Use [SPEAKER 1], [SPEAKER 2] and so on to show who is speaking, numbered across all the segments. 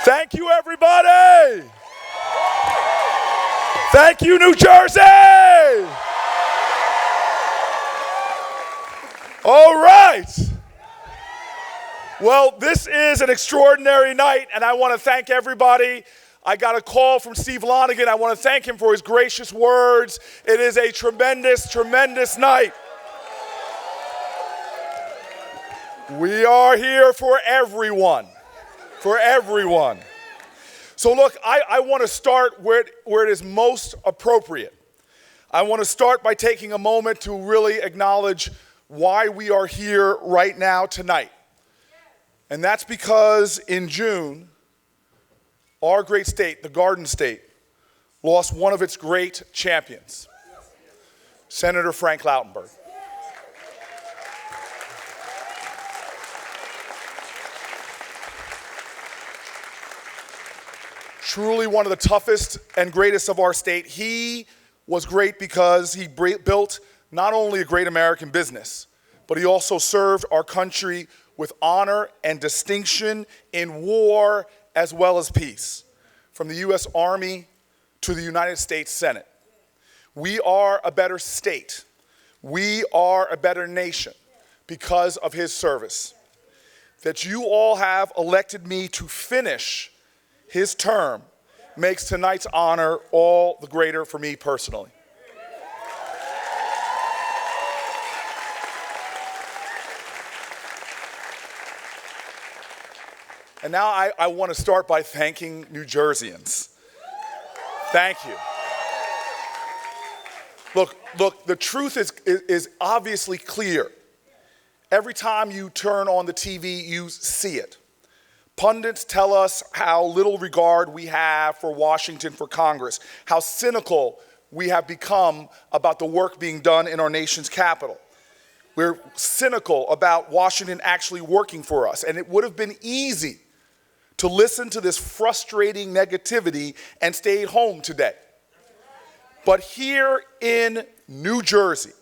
[SPEAKER 1] Thank you, everybody. Thank you, New Jersey. All right. Well, this is an extraordinary night, and I want to thank everybody. I got a call from Steve Lonigan. I want to thank him for his gracious words. It is a tremendous, tremendous night. We are here for everyone. For everyone. So look, I want to start where it is most appropriate. I want to start by taking a moment to really acknowledge why we are here right now tonight. And that's because in June, our great state, the Garden State, lost one of its great champions, Senator Frank Lautenberg. Truly one of the toughest and greatest of our state. He was great because he built not only a great American business, but he also served our country with honor and distinction in war as well as peace, from the U.S. Army to the United States Senate. We are a better state. We are a better nation because of his service. That you all have elected me to finish his term makes tonight's honor all the greater for me personally. And now I want to start by thanking New Jerseyans. Thank you. Look, the truth is obviously clear. Every time you turn on the TV, you see it. Pundits tell us how little regard we have for Washington, for Congress, how cynical we have become about the work being done in our nation's capital. We're cynical about Washington actually working for us, and it would have been easy to listen to this frustrating negativity and stay at home today. But here in New Jersey,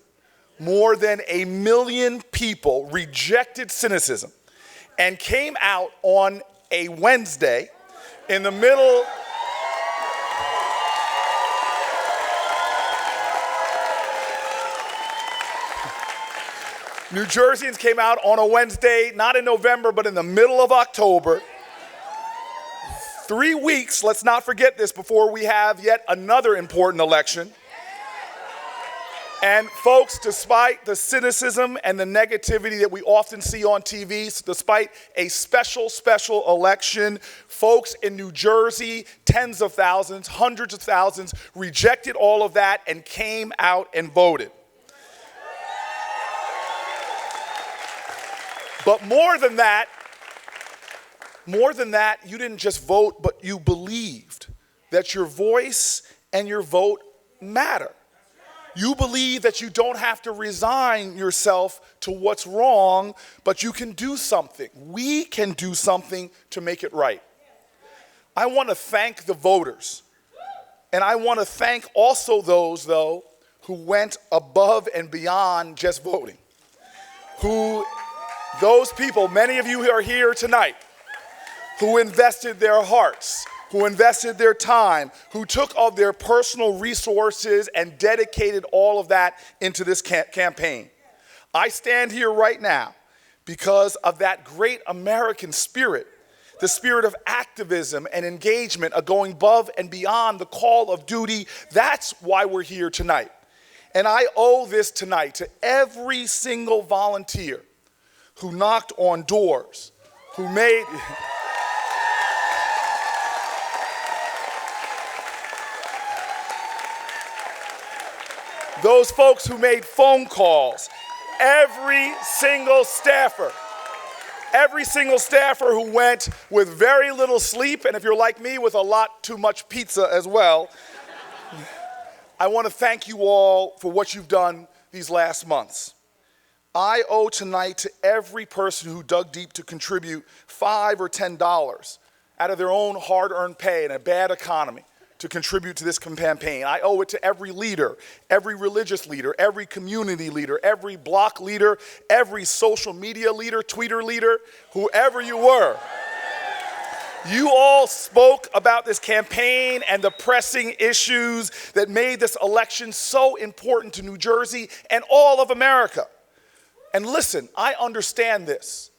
[SPEAKER 1] more than 1 million people rejected cynicism and came out on a Wednesday in the middle. New Jerseyans came out on a Wednesday, not in November, but in the middle of October. 3 weeks, let's not forget this, before we have yet another important election. And folks, despite the cynicism and the negativity that we often see on TV, despite a special election, folks in New Jersey, tens of thousands, hundreds of thousands, rejected all of that and came out and voted. But more than that, you didn't just vote, but you believed that your voice and your vote matter. You believe that you don't have to resign yourself to what's wrong, but you can do something. We can do something to make it right. I want to thank the voters. And I want to thank also those, though, who went above and beyond just voting. Those people, many of you who are here tonight, who invested their hearts, who invested their time, who took of their personal resources and dedicated all of that into this campaign. I stand here right now because of that great American spirit, the spirit of activism and engagement, of going above and beyond the call of duty. That's why we're here tonight. And I owe this tonight to every single volunteer who knocked on doors, who made... Those folks who made phone calls, every single staffer who went with very little sleep, and if you're like me, with a lot too much pizza as well. I want to thank you all for what you've done these last months. I owe tonight to every person who dug deep to contribute $5 or $10 out of their own hard-earned pay in a bad economy to contribute to this campaign. I owe it to every leader, every religious leader, every community leader, every block leader, every social media leader, tweeter leader, whoever you were. You all spoke about this campaign and the pressing issues that made this election so important to New Jersey and all of America. And listen, I understand this.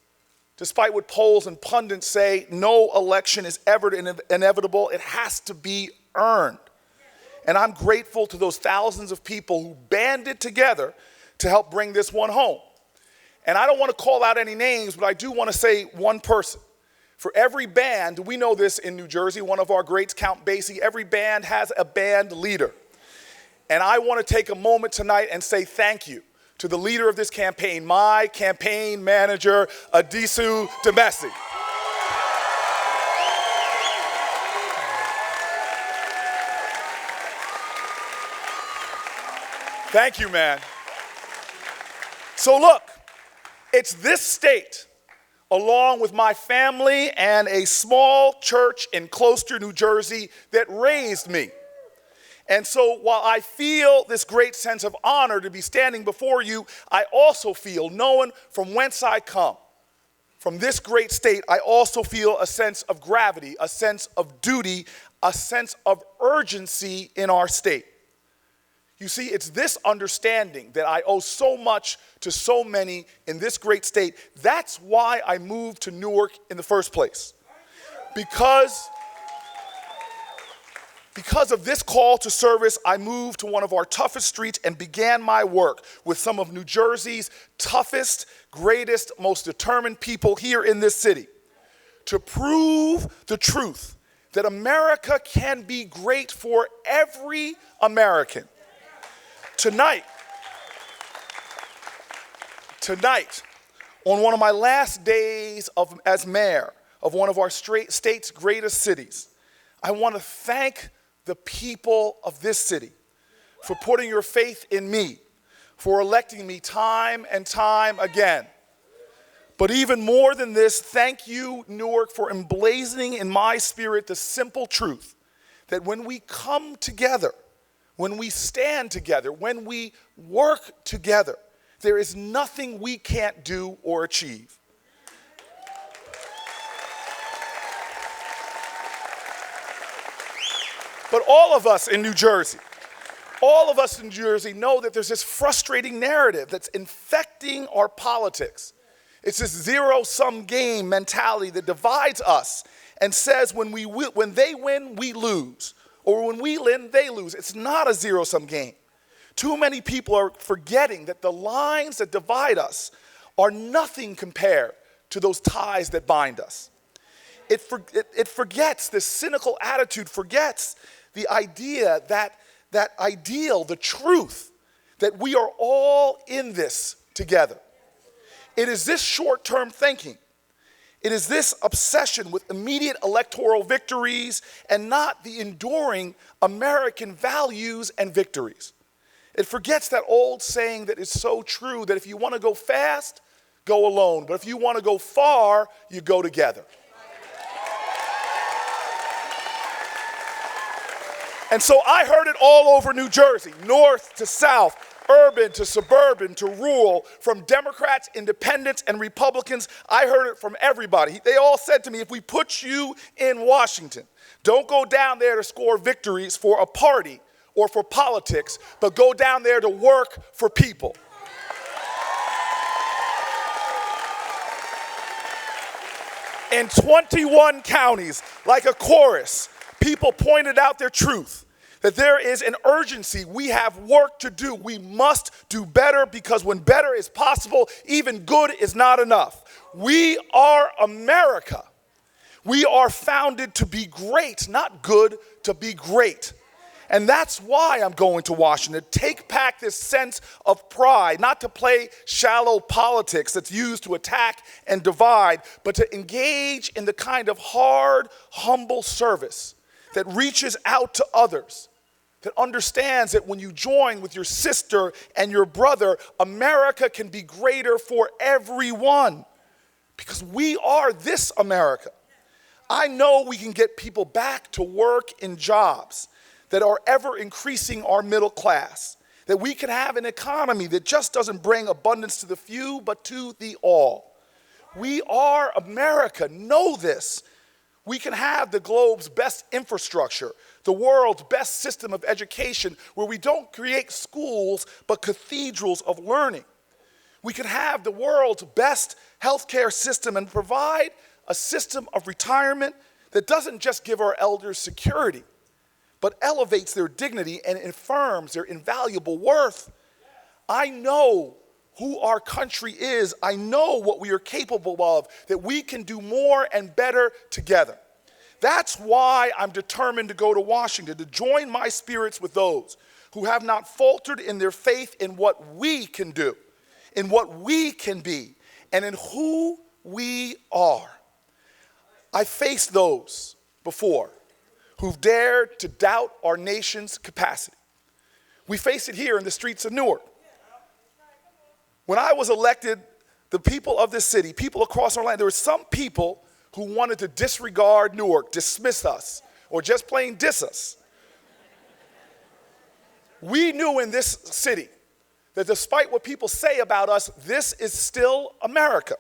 [SPEAKER 1] Despite what polls and pundits say, no election is ever inevitable. It has to be earned. And I'm grateful to those thousands of people who banded together to help bring this one home. And I don't want to call out any names, but I do want to say one person. For every band, we know this in New Jersey, one of our greats, Count Basie, every band has a band leader. And I want to take a moment tonight and say thank you to the leader of this campaign, my campaign manager, Adisu Demesi. Thank you, man. So look, it's this state, along with my family and a small church in Closter, New Jersey, that raised me. And so while I feel this great sense of honor to be standing before you, I also feel, knowing from whence I come, from this great state, I also feel a sense of gravity, a sense of duty, a sense of urgency in our state. You see, it's this understanding that I owe so much to so many in this great state. That's why I moved to Newark in the first place. Because of this call to service, I moved to one of our toughest streets and began my work with some of New Jersey's toughest, greatest, most determined people here in this city to prove the truth that America can be great for every American. Tonight, on one of my last days as mayor of one of our state's greatest cities, I want to thank the people of this city for putting your faith in me, for electing me time and time again. But even more than this, thank you, Newark, for emblazoning in my spirit the simple truth that when we come together, when we stand together, when we work together, there is nothing we can't do or achieve. But all of us in New Jersey know that there's this frustrating narrative that's infecting our politics. It's this zero-sum game mentality that divides us and says when they win, we lose. Or when we win, they lose. It's not a zero-sum game. Too many people are forgetting that the lines that divide us are nothing compared to those ties that bind us. It forgets, this cynical attitude forgets the idea that ideal, the truth, that we are all in this together. It is this short-term thinking. It is this obsession with immediate electoral victories and not the enduring American values and victories. It forgets that old saying that is so true that if you want to go fast, go alone. But if you want to go far, you go together. And so I heard it all over New Jersey, north to south, urban to suburban to rural, from Democrats, independents, and Republicans. I heard it from everybody. They all said to me, if we put you in Washington, don't go down there to score victories for a party or for politics, but go down there to work for people. In 21 counties, like a chorus, people pointed out their truth, that there is an urgency. We have work to do. We must do better because when better is possible, even good is not enough. We are America. We are founded to be great, not good, to be great. And that's why I'm going to Washington, to take back this sense of pride, not to play shallow politics that's used to attack and divide, but to engage in the kind of hard, humble service that reaches out to others, that understands that when you join with your sister and your brother, America can be greater for everyone, because we are this America. I know we can get people back to work in jobs that are ever increasing our middle class, that we can have an economy that just doesn't bring abundance to the few, but to the all. We are America. Know this. We can have the globe's best infrastructure, the world's best system of education, where we don't create schools, but cathedrals of learning. We can have the world's best healthcare system and provide a system of retirement that doesn't just give our elders security, but elevates their dignity and affirms their invaluable worth. I know who our country is. I know what we are capable of, that we can do more and better together. That's why I'm determined to go to Washington, to join my spirits with those who have not faltered in their faith in what we can do, in what we can be, and in who we are. I faced those before who've dared to doubt our nation's capacity. We face it here in the streets of Newark. When I was elected, the people of this city, people across our land, there were some people who wanted to disregard Newark, dismiss us, or just plain diss us. We knew in this city that despite what people say about us, this is still America.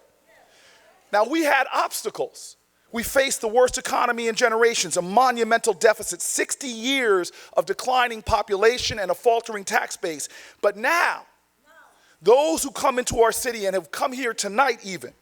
[SPEAKER 1] Now, we had obstacles. We faced the worst economy in generations, a monumental deficit, 60 years of declining population and a faltering tax base. But now, those who come into our city and have come here tonight even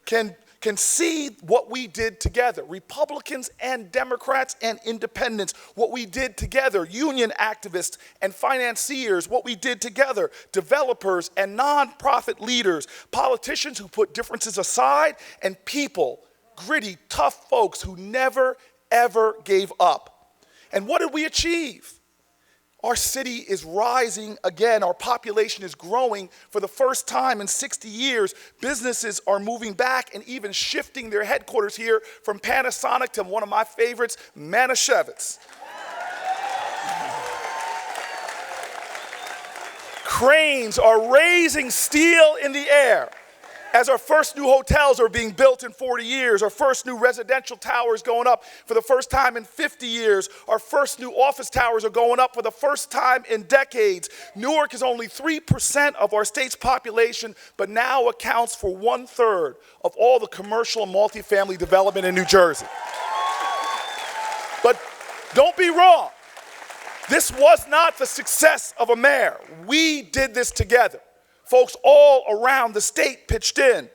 [SPEAKER 1] can see what we did together. Republicans and Democrats and independents, what we did together. Union activists and financiers, what we did together. Developers and nonprofit leaders. Politicians who put differences aside, and people, gritty, tough folks who never, ever gave up. And what did we achieve? Our city is rising again. Our population is growing for the first time in 60 years. Businesses are moving back and even shifting their headquarters here from Panasonic to one of my favorites, Manischewitz. Cranes are raising steel in the air as our first new hotels are being built in 40 years, our first new residential towers going up for the first time in 50 years, our first new office towers are going up for the first time in decades. Newark is only 3% of our state's population, but now accounts for 1/3 of all the commercial and multifamily development in New Jersey. But don't be wrong. This was not the success of a mayor. We did this together. Folks all around the state pitched in.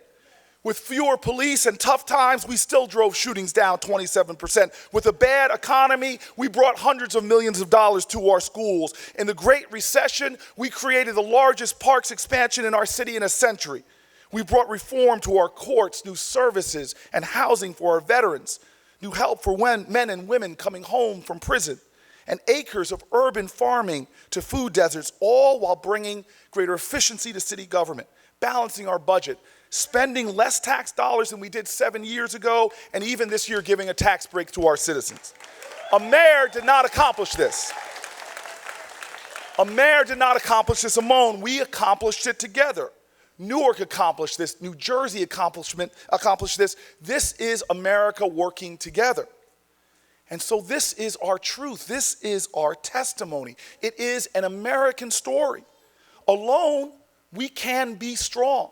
[SPEAKER 1] With fewer police and tough times, we still drove shootings down 27%. With a bad economy, we brought hundreds of millions of dollars to our schools. In the Great Recession, we created the largest parks expansion in our city in a century. We brought reform to our courts, new services and housing for our veterans, new help for men and women coming home from prison, and acres of urban farming to food deserts, all while bringing greater efficiency to city government, balancing our budget, spending less tax dollars than we did 7 years ago, and even this year giving a tax break to our citizens. A mayor did not accomplish this. A mayor did not accomplish this alone. We accomplished it together. Newark accomplished this. New Jersey accomplished this. This is America working together. And so this is our truth. This is our testimony. It is an American story. Alone, we can be strong.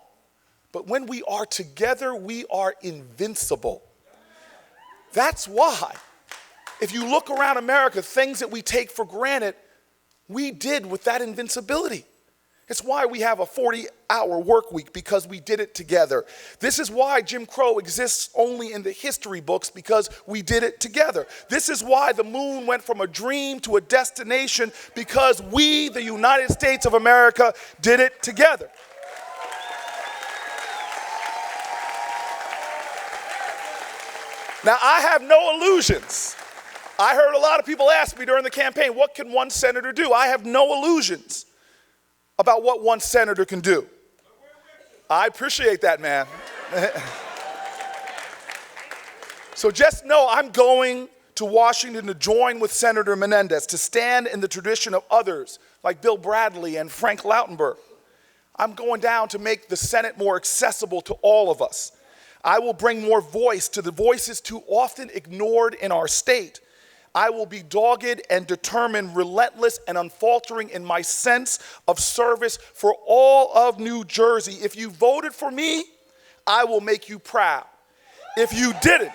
[SPEAKER 1] But when we are together, we are invincible. That's why, if you look around America, things that we take for granted, we did with that invincibility. It's why we have a 40-hour work week, because we did it together. This is why Jim Crow exists only in the history books, because we did it together. This is why the moon went from a dream to a destination, because we, the United States of America, did it together. Now, I have no illusions. I heard a lot of people ask me during the campaign, what can one senator do? I have no illusions about what one senator can do. I appreciate that, man. So just know I'm going to Washington to join with Senator Menendez, to stand in the tradition of others like Bill Bradley and Frank Lautenberg. I'm going down to make the Senate more accessible to all of us. I will bring more voice to the voices too often ignored in our state. I will be dogged and determined, relentless and unfaltering in my sense of service for all of New Jersey. If you voted for me, I will make you proud. If you didn't,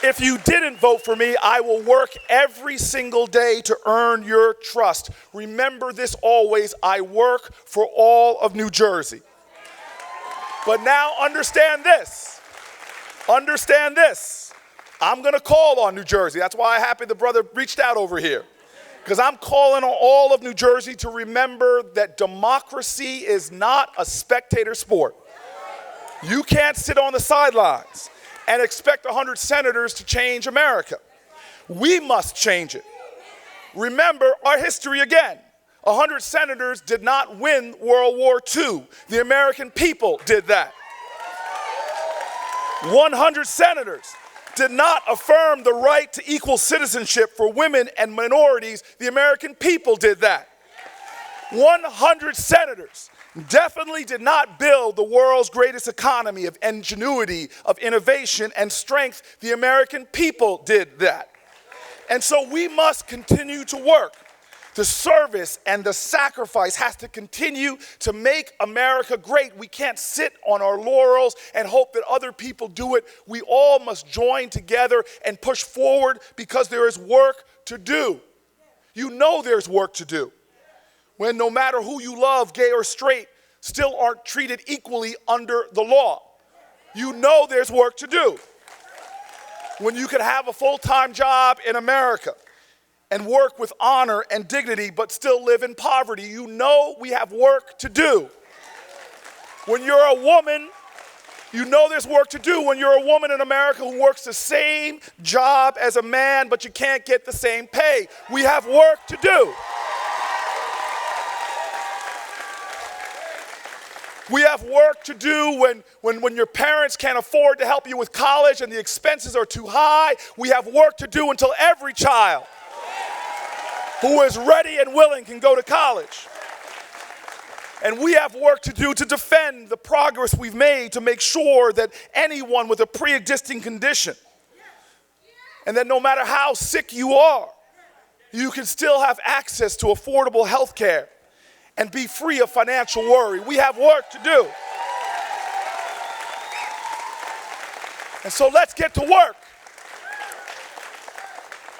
[SPEAKER 1] If you didn't vote for me, I will work every single day to earn your trust. Remember this always, I work for all of New Jersey. But now understand this. Understand this. I'm going to call on New Jersey. That's why I'm happy the brother reached out over here. Because I'm calling on all of New Jersey to remember that democracy is not a spectator sport. You can't sit on the sidelines and expect 100 senators to change America. We must change it. Remember our history again. 100 senators did not win World War II. The American people did that. 100 senators did not affirm the right to equal citizenship for women and minorities. The American people did that. 100 senators definitely did not build the world's greatest economy of ingenuity, of innovation and strength. The American people did that. And so we must continue to work. The service and the sacrifice has to continue to make America great. We can't sit on our laurels and hope that other people do it. We all must join together and push forward because there is work to do. You know there's work to do. When no matter who you love, gay or straight, still aren't treated equally under the law. You know there's work to do. When you can have a full-time job in America and work with honor and dignity but still live in poverty, you know we have work to do. When you're a woman, you know there's work to do. When you're a woman in America who works the same job as a man but you can't get the same pay, we have work to do. We have work to do when your parents can't afford to help you with college and the expenses are too high. We have work to do until every child who is ready and willing can go to college. And we have work to do to defend the progress we've made to make sure that anyone with a pre-existing condition, and that no matter how sick you are, you can still have access to affordable health care and be free of financial worry. We have work to do. And so let's get to work.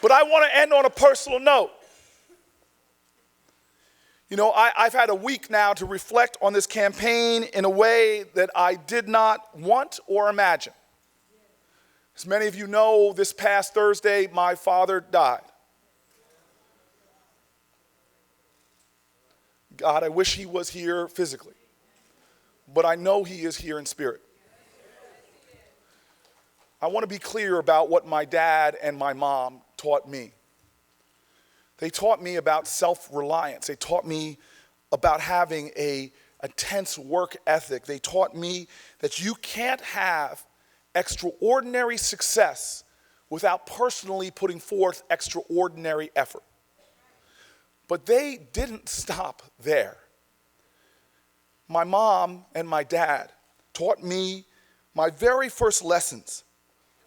[SPEAKER 1] But I want to end on a personal note. You know, I've had a week now to reflect on this campaign in a way that I did not want or imagine. As many of you know, this past Thursday, my father died. God, I wish he was here physically, but I know he is here in spirit. I want to be clear about what my dad and my mom taught me. They taught me about self-reliance. They taught me about having a tense work ethic. They taught me that you can't have extraordinary success without personally putting forth extraordinary effort. But they didn't stop there. My mom and my dad taught me my very first lessons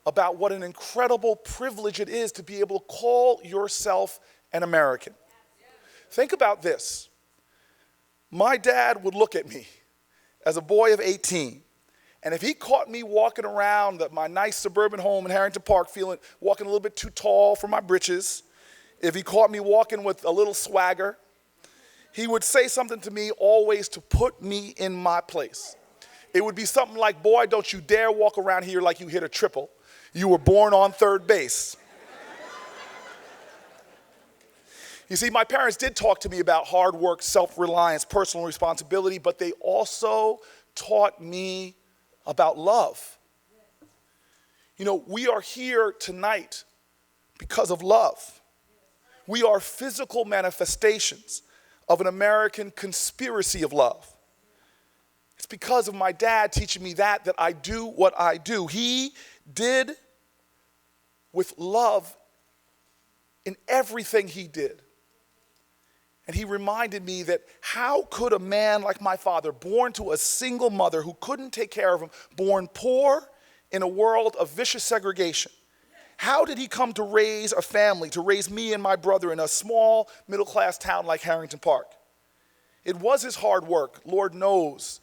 [SPEAKER 1] about what an incredible privilege it is to be able to call yourself an American. Think about this. My dad would look at me as a boy of 18, and if he caught me walking around my nice suburban home in Harrington Park walking a little bit too tall for my britches, if he caught me walking with a little swagger, he would say something to me always to put me in my place. It would be something like, boy, don't you dare walk around here like you hit a triple. You were born on third base. You see, my parents did talk to me about hard work, self-reliance, personal responsibility, but they also taught me about love. You know, we are here tonight because of love. We are physical manifestations of an American conspiracy of love. It's because of my dad teaching me that I do what I do. He did with love in everything he did. And he reminded me that how could a man like my father, born to a single mother who couldn't take care of him, born poor in a world of vicious segregation, how did he come to raise a family, to raise me and my brother in a small middle-class town like Harrington Park? It was his hard work. Lord knows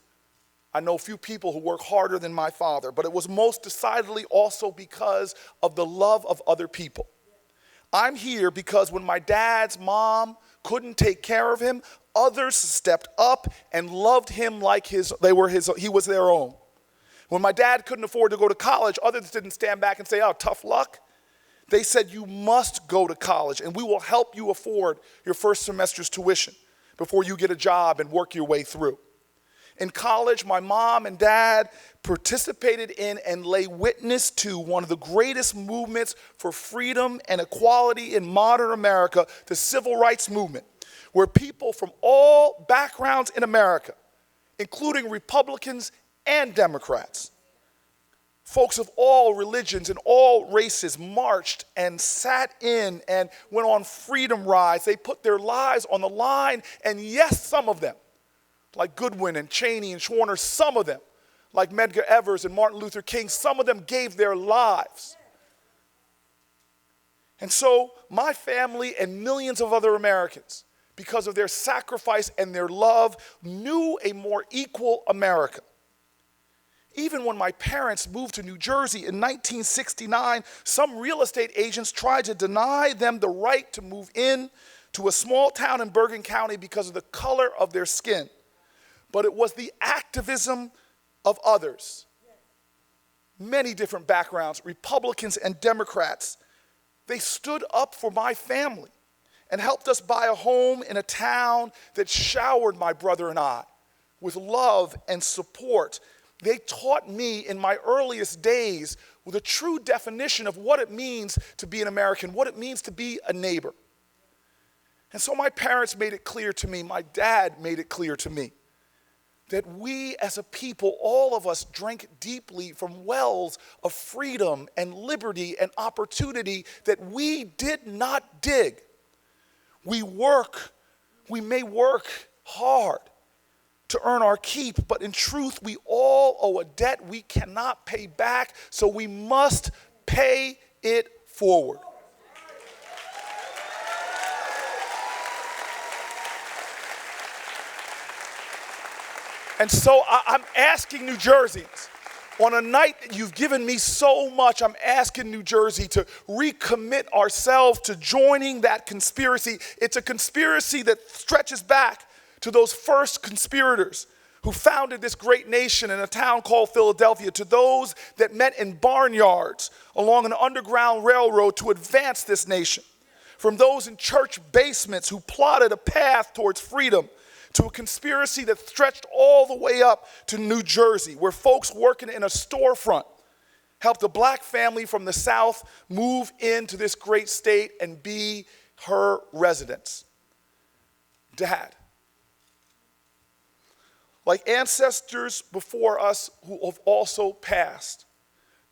[SPEAKER 1] I know few people who work harder than my father, but it was most decidedly also because of the love of other people. I'm here because when my dad's mom couldn't take care of him, others stepped up and loved him like he was their own. When my dad couldn't afford to go to college, others didn't stand back and say, oh, tough luck. They said, you must go to college, and we will help you afford your first semester's tuition before you get a job and work your way through. In college, my mom and dad participated in and lay witness to one of the greatest movements for freedom and equality in modern America, the civil rights movement, where people from all backgrounds in America, including Republicans and Democrats, folks of all religions and all races, marched and sat in and went on freedom rides. They put their lives on the line, and yes, some of them, like Goodwin and Cheney and Schwerner, some of them, like Medgar Evers and Martin Luther King, some of them gave their lives. And so my family and millions of other Americans, because of their sacrifice and their love, knew a more equal America. Even when my parents moved to New Jersey in 1969, some real estate agents tried to deny them the right to move in to a small town in Bergen County because of the color of their skin. But it was the activism of others, many different backgrounds, Republicans and Democrats. They stood up for my family and helped us buy a home in a town that showered my brother and I with love and support. They taught me in my earliest days with a true definition of what it means to be an American, what it means to be a neighbor. And so my parents made it clear to me, my dad made it clear to me, that we as a people, all of us, drank deeply from wells of freedom and liberty and opportunity that we did not dig. We may work hard to earn our keep, but in truth, we all owe a debt we cannot pay back, so we must pay it forward. And so I'm asking New Jerseyans, on a night that you've given me so much, I'm asking New Jersey to recommit ourselves to joining that conspiracy. It's a conspiracy that stretches back to those first conspirators who founded this great nation in a town called Philadelphia, to those that met in barnyards along an underground railroad to advance this nation, from those in church basements who plotted a path towards freedom, to a conspiracy that stretched all the way up to New Jersey, where folks working in a storefront helped a black family from the South move into this great state and be her residents. Dad, like ancestors before us who have also passed,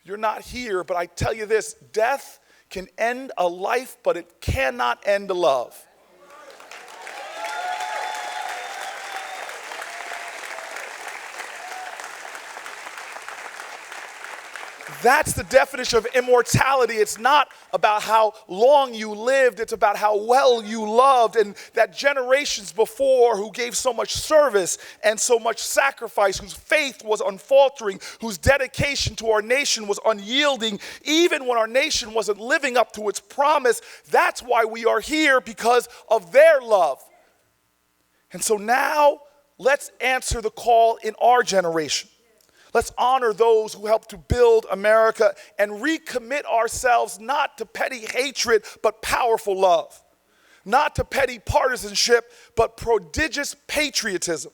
[SPEAKER 1] you're not here, but I tell you this, death can end a life, but it cannot end a love. That's the definition of immortality. It's not about how long you lived, it's about how well you loved, and that generations before who gave so much service and so much sacrifice, whose faith was unfaltering, whose dedication to our nation was unyielding, even when our nation wasn't living up to its promise. That's why we are here, because of their love. And so now, let's answer the call in our generation. Let's honor those who helped to build America and recommit ourselves not to petty hatred, but powerful love. Not to petty partisanship, but prodigious patriotism.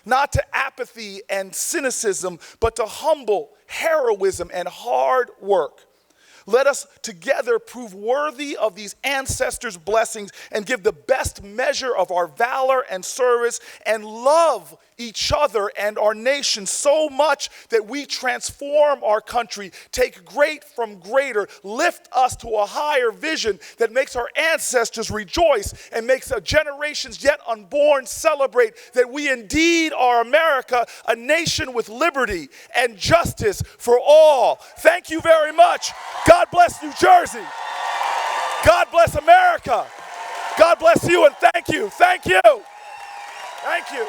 [SPEAKER 1] Not to apathy and cynicism, but to humble heroism and hard work. Let us together prove worthy of these ancestors' blessings and give the best measure of our valor and service and love each other and our nation so much that we transform our country, take great from greater, lift us to a higher vision that makes our ancestors rejoice and makes our generations yet unborn celebrate that we indeed are America, a nation with liberty and justice for all. Thank you very much. God bless New Jersey. God bless America. God bless you, and thank you. Thank you. Thank you.